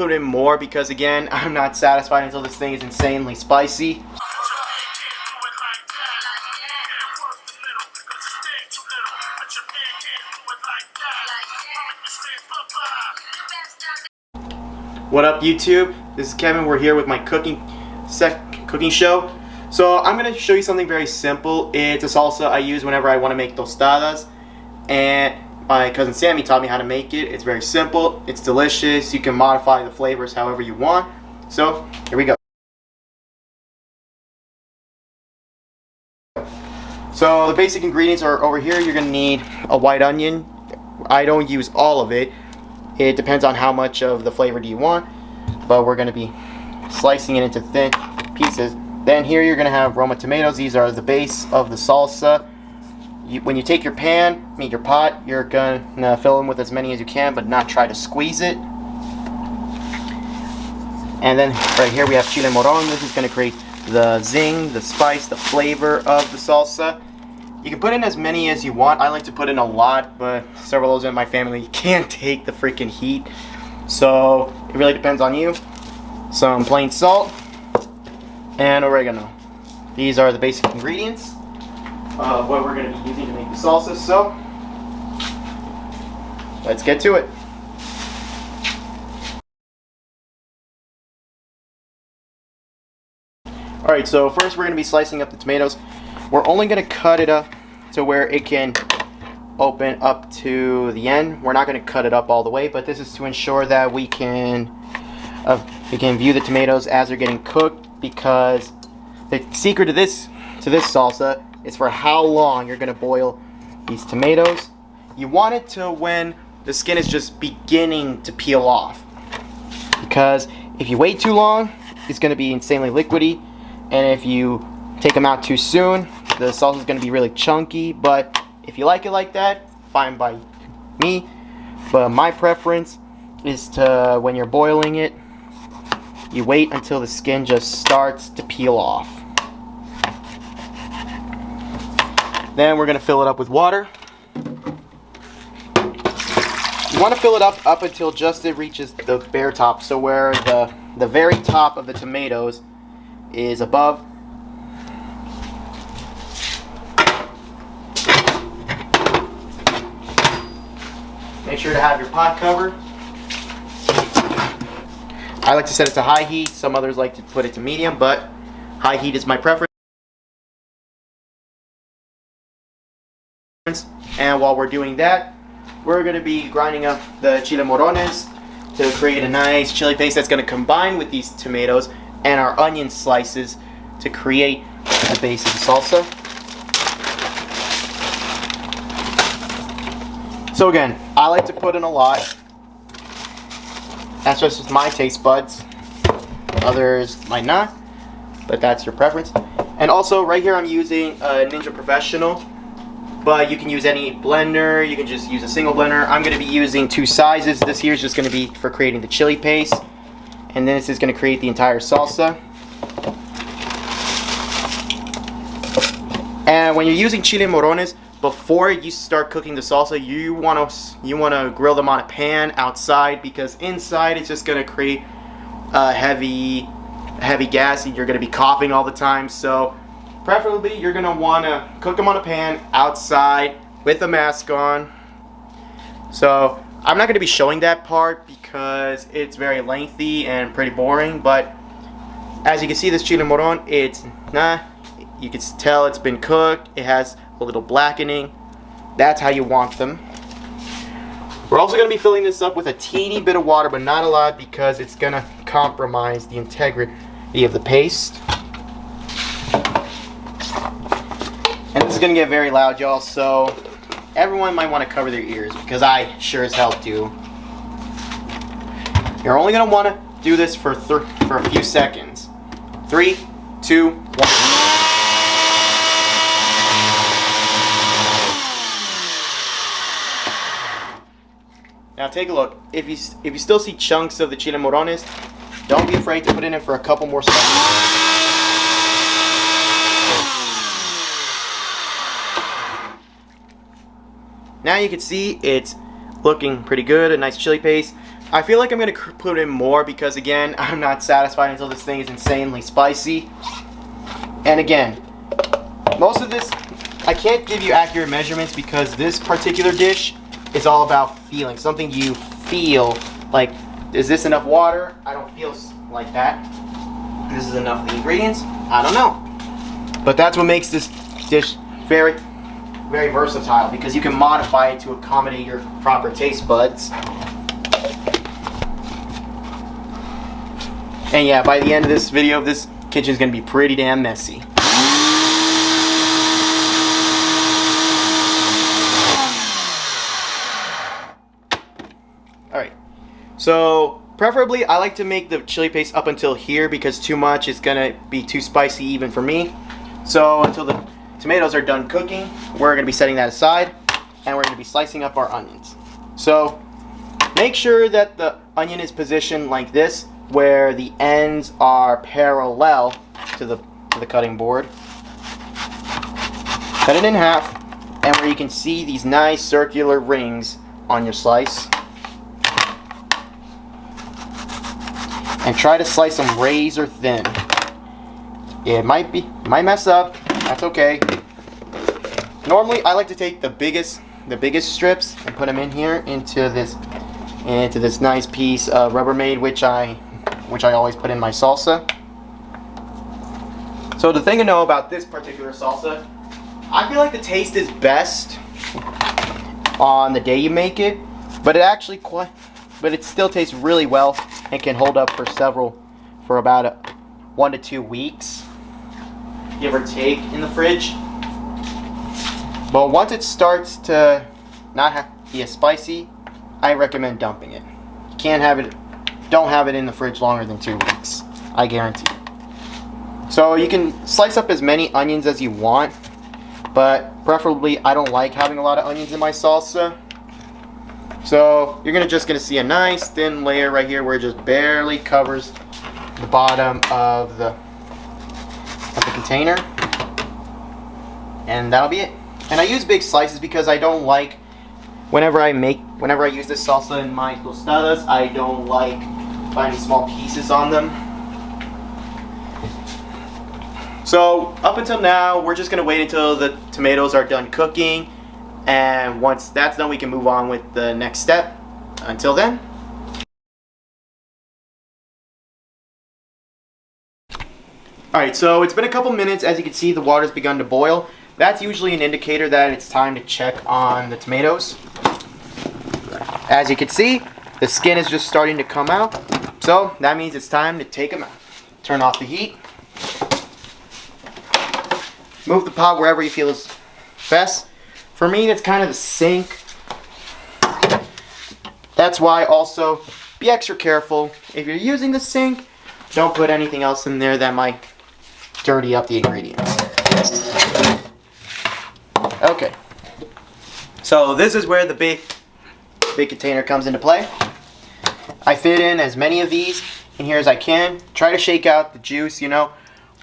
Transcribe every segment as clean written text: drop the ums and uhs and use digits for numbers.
put in more because again, I'm not satisfied until this thing is insanely spicy. What up YouTube? This is Kevin. We're here with my cooking show. So I'm going to show you something very simple. It's a salsa I use whenever I want to make tostadas, and my cousin Sammy taught me how to make it. It's very simple. It's delicious. You can modify the flavors however you want. So here we go. So the basic ingredients are over here. You're going to need a white onion. I don't use all of it. It depends on how much of the flavor do you want, but we're going to be slicing it into thin pieces. Then here you're going to have Roma tomatoes. These are the base of the salsa. When you take your your pot, you're going to fill them with as many as you can, but not try to squeeze it. And then right here we have chile morón. This is going to create the zing, the spice, the flavor of the salsa. You can put in as many as you want. I like to put in a lot, but several of those in my family can't take the freaking heat. So it really depends on you. Some plain salt and oregano. These are the basic ingredients of what we're going to be using to make the salsa. So let's get to it. Alright, so first we're going to be slicing up the tomatoes. We're only going to cut it up to where it can open up to the end. We're not going to cut it up all the way, but this is to ensure that we can view the tomatoes as they're getting cooked, because the secret to this salsa is for how long you're going to boil these tomatoes. You want it to when the skin is just beginning to peel off, because if you wait too long, it's going to be insanely liquidy, and if you take them out too soon, the salsa is going to be really chunky. But if you like it like that, fine by me. But my preference is to, when you're boiling it, you wait until the skin just starts to peel off. Then we're going to fill it up with water. You want to fill it up until just it reaches the bare top, so where the very top of the tomatoes is above. Make sure to have your pot covered. I like to set it to high heat. Some others like to put it to medium, but high heat is my preference. And while we're doing that, we're going to be grinding up the chile morones to create a nice chili paste that's going to combine with these tomatoes and our onion slices to create the base of the salsa. So again, I like to put in a lot. That's just my taste buds. Others might not, but that's your preference. And also right here I'm using a Ninja Professional, but you can use any blender. You can just use a single blender. I'm going to be using two sizes. This here is just going to be for creating the chili paste, and then this is going to create the entire salsa. And when you're using chile morones, before you start cooking the salsa, you want to grill them on a pan outside, because inside it's just going to create a heavy gas and you're going to be coughing all the time. So preferably you're going to want to cook them on a pan outside with a mask on. So I'm not going to be showing that part because it's very lengthy and pretty boring, but as you can see, this chile moron, you can tell it's been cooked. It has a little blackening. That's how you want them. We're also going to be filling this up with a teeny bit of water, but not a lot, because it's going to compromise the integrity of the paste. And this is going to get very loud, y'all, so everyone might want to cover their ears, because I sure as hell do. You're only going to want to do this for a few seconds. 3, 2, 1. Now take a look. If you still see chunks of the chile morones, don't be afraid to put it in for a couple more seconds. Now you can see it's looking pretty good, a nice chili paste. I feel like I'm going to put in more because, again, I'm not satisfied until this thing is insanely spicy. And again, most of this, I can't give you accurate measurements because this particular dish is all about feeling. Something you feel like, is this enough water? I don't feel like that. This is enough of the ingredients? I don't know. But that's what makes this dish very, very versatile because you can modify it to accommodate your proper taste buds. And yeah, by the end of this video, this kitchen is going to be pretty damn messy. Alright, so preferably I like to make the chili paste up until here because too much is going to be too spicy even for me. So until the tomatoes are done cooking, we're going to be setting that aside and we're going to be slicing up our onions. So make sure that the onion is positioned like this, where the ends are parallel to the cutting board. Cut it in half, and where you can see these nice circular rings on your slice. And try to slice them razor thin. It might mess up. That's okay. Normally, I like to take the biggest strips and put them in here into this nice piece of Rubbermaid, which I always put in my salsa. So the thing to know about this particular salsa, I feel like the taste is best on the day you make it, but it still tastes really well and can hold up for about 1 to 2 weeks, give or take, in the fridge. But once it starts to not be as spicy, I recommend dumping it. You can't have it. Don't have it in the fridge longer than 2 weeks. I guarantee. So you can slice up as many onions as you want, but preferably I don't like having a lot of onions in my salsa. So you're just gonna see a nice thin layer right here where it just barely covers the bottom of the container, and that'll be it. And I use big slices because I don't like, whenever I use this salsa in my tostadas, I don't like finding small pieces on them. So up until now, we're just gonna wait until the tomatoes are done cooking, and once that's done, we can move on with the next step. Until then. Alright, so it's been a couple minutes. As you can see, the water's begun to boil. That's usually an indicator that it's time to check on the tomatoes. As you can see, the skin is just starting to come out. So that means it's time to take them out. Turn off the heat. Move the pot wherever you feel is best. For me, that's kind of the sink. That's why also be extra careful. If you're using the sink, don't put anything else in there that might dirty up the ingredients. Okay. So this is where the big container comes into play. I fit in as many of these in here as I can. Try to shake out the juice, you know.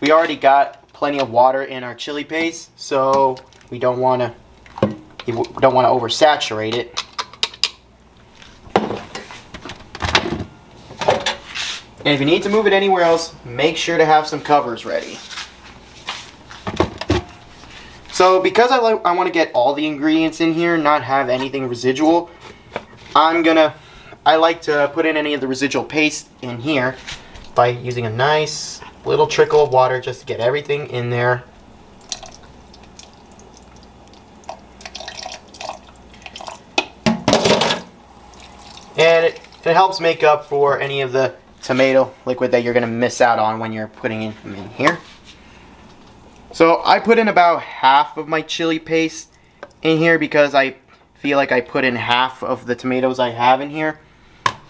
We already got plenty of water in our chili paste, so we don't want to oversaturate it. And if you need to move it anywhere else, make sure to have some covers ready. So because I want to get all the ingredients in here, not have anything residual, I like to put in any of the residual paste in here by using a nice little trickle of water just to get everything in there. And it helps make up for any of the tomato liquid that you're going to miss out on when you're putting it in here. So I put in about half of my chili paste in here because I feel like I put in half of the tomatoes I have in here,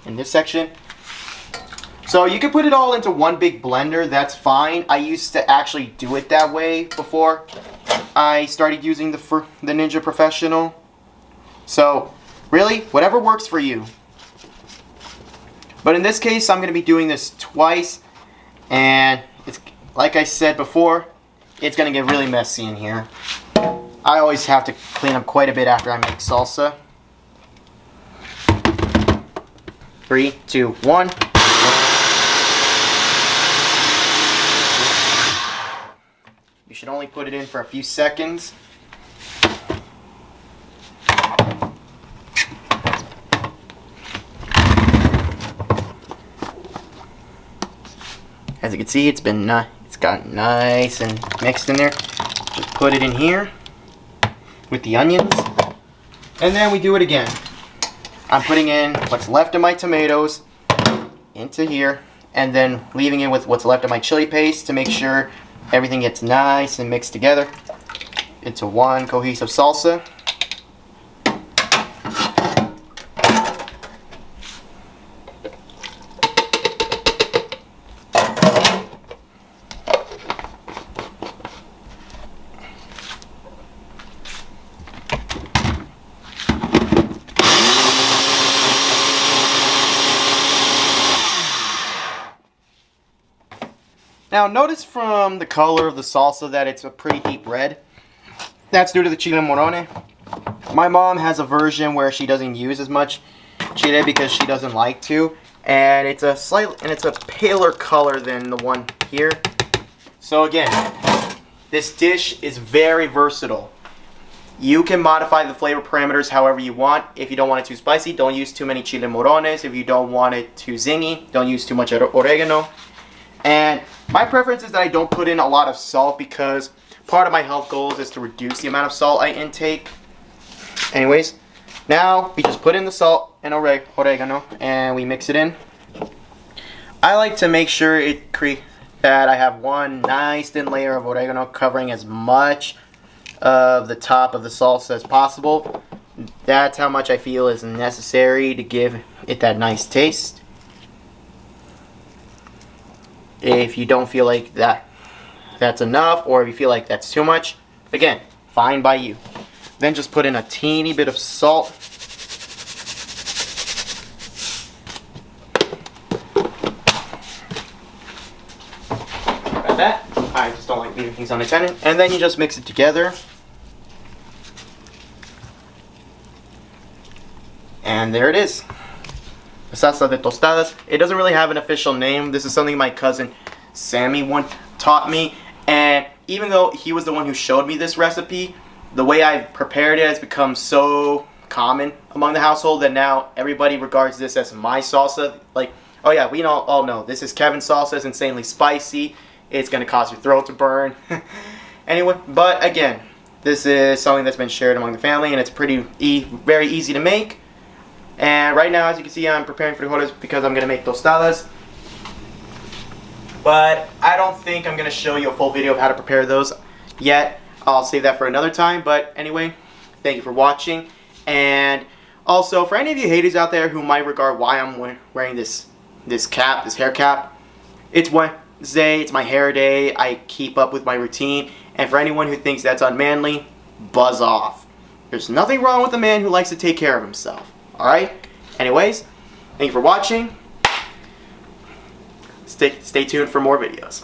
in this section. So you can put it all into one big blender, that's fine. I used to actually do it that way before I started using the Ninja Professional. So really, whatever works for you. But in this case, I'm going to be doing this twice, and it's like I said before, it's going to get really messy in here. I always have to clean up quite a bit after I make salsa. 3, 2, 1. You should only put it in for a few seconds. As you can see, it's gotten nice and mixed in there. Just put it in here with the onions, and then we do it again. I'm putting in what's left of my tomatoes into here, and then leaving it with what's left of my chili paste to make sure everything gets nice and mixed together into one cohesive salsa. Now notice from the color of the salsa that it's a pretty deep red. That's due to the chile morone. My mom has a version where she doesn't use as much chile because she doesn't like to, and it's a paler color than the one here. So again, this dish is very versatile. You can modify the flavor parameters however you want. If you don't want it too spicy, don't use too many chile morones. If you don't want it too zingy, don't use too much oregano. And my preference is that I don't put in a lot of salt because part of my health goals is to reduce the amount of salt I intake. Anyways, now we just put in the salt and oregano and we mix it in. I like to make sure that I have one nice thin layer of oregano covering as much of the top of the salsa as possible. That's how much I feel is necessary to give it that nice taste. If you don't feel like that's enough, or if you feel like that's too much, again, fine by you. Then just put in a teeny bit of salt. Like that. I just don't like leaving things unattended. And then you just mix it together. And there it is. Salsa de Tostadas. It doesn't really have an official name. This is something my cousin Sammy once taught me, and even though he was the one who showed me this recipe, the way I prepared it has become so common among the household that now everybody regards this as my salsa. Like, oh yeah, we all know this is Kevin's salsa. It's insanely spicy. It's gonna cause your throat to burn. Anyway, but again, this is something that's been shared among the family, and it's very easy to make. And right now, as you can see, I'm preparing frijoles because I'm going to make tostadas. But I don't think I'm going to show you a full video of how to prepare those yet. I'll save that for another time. But anyway, thank you for watching. And also, for any of you haters out there who might regard why I'm wearing this hair cap, it's Wednesday, it's my hair day, I keep up with my routine. And for anyone who thinks that's unmanly, buzz off. There's nothing wrong with a man who likes to take care of himself. Alright? Anyways, thank you for watching. Stay tuned for more videos.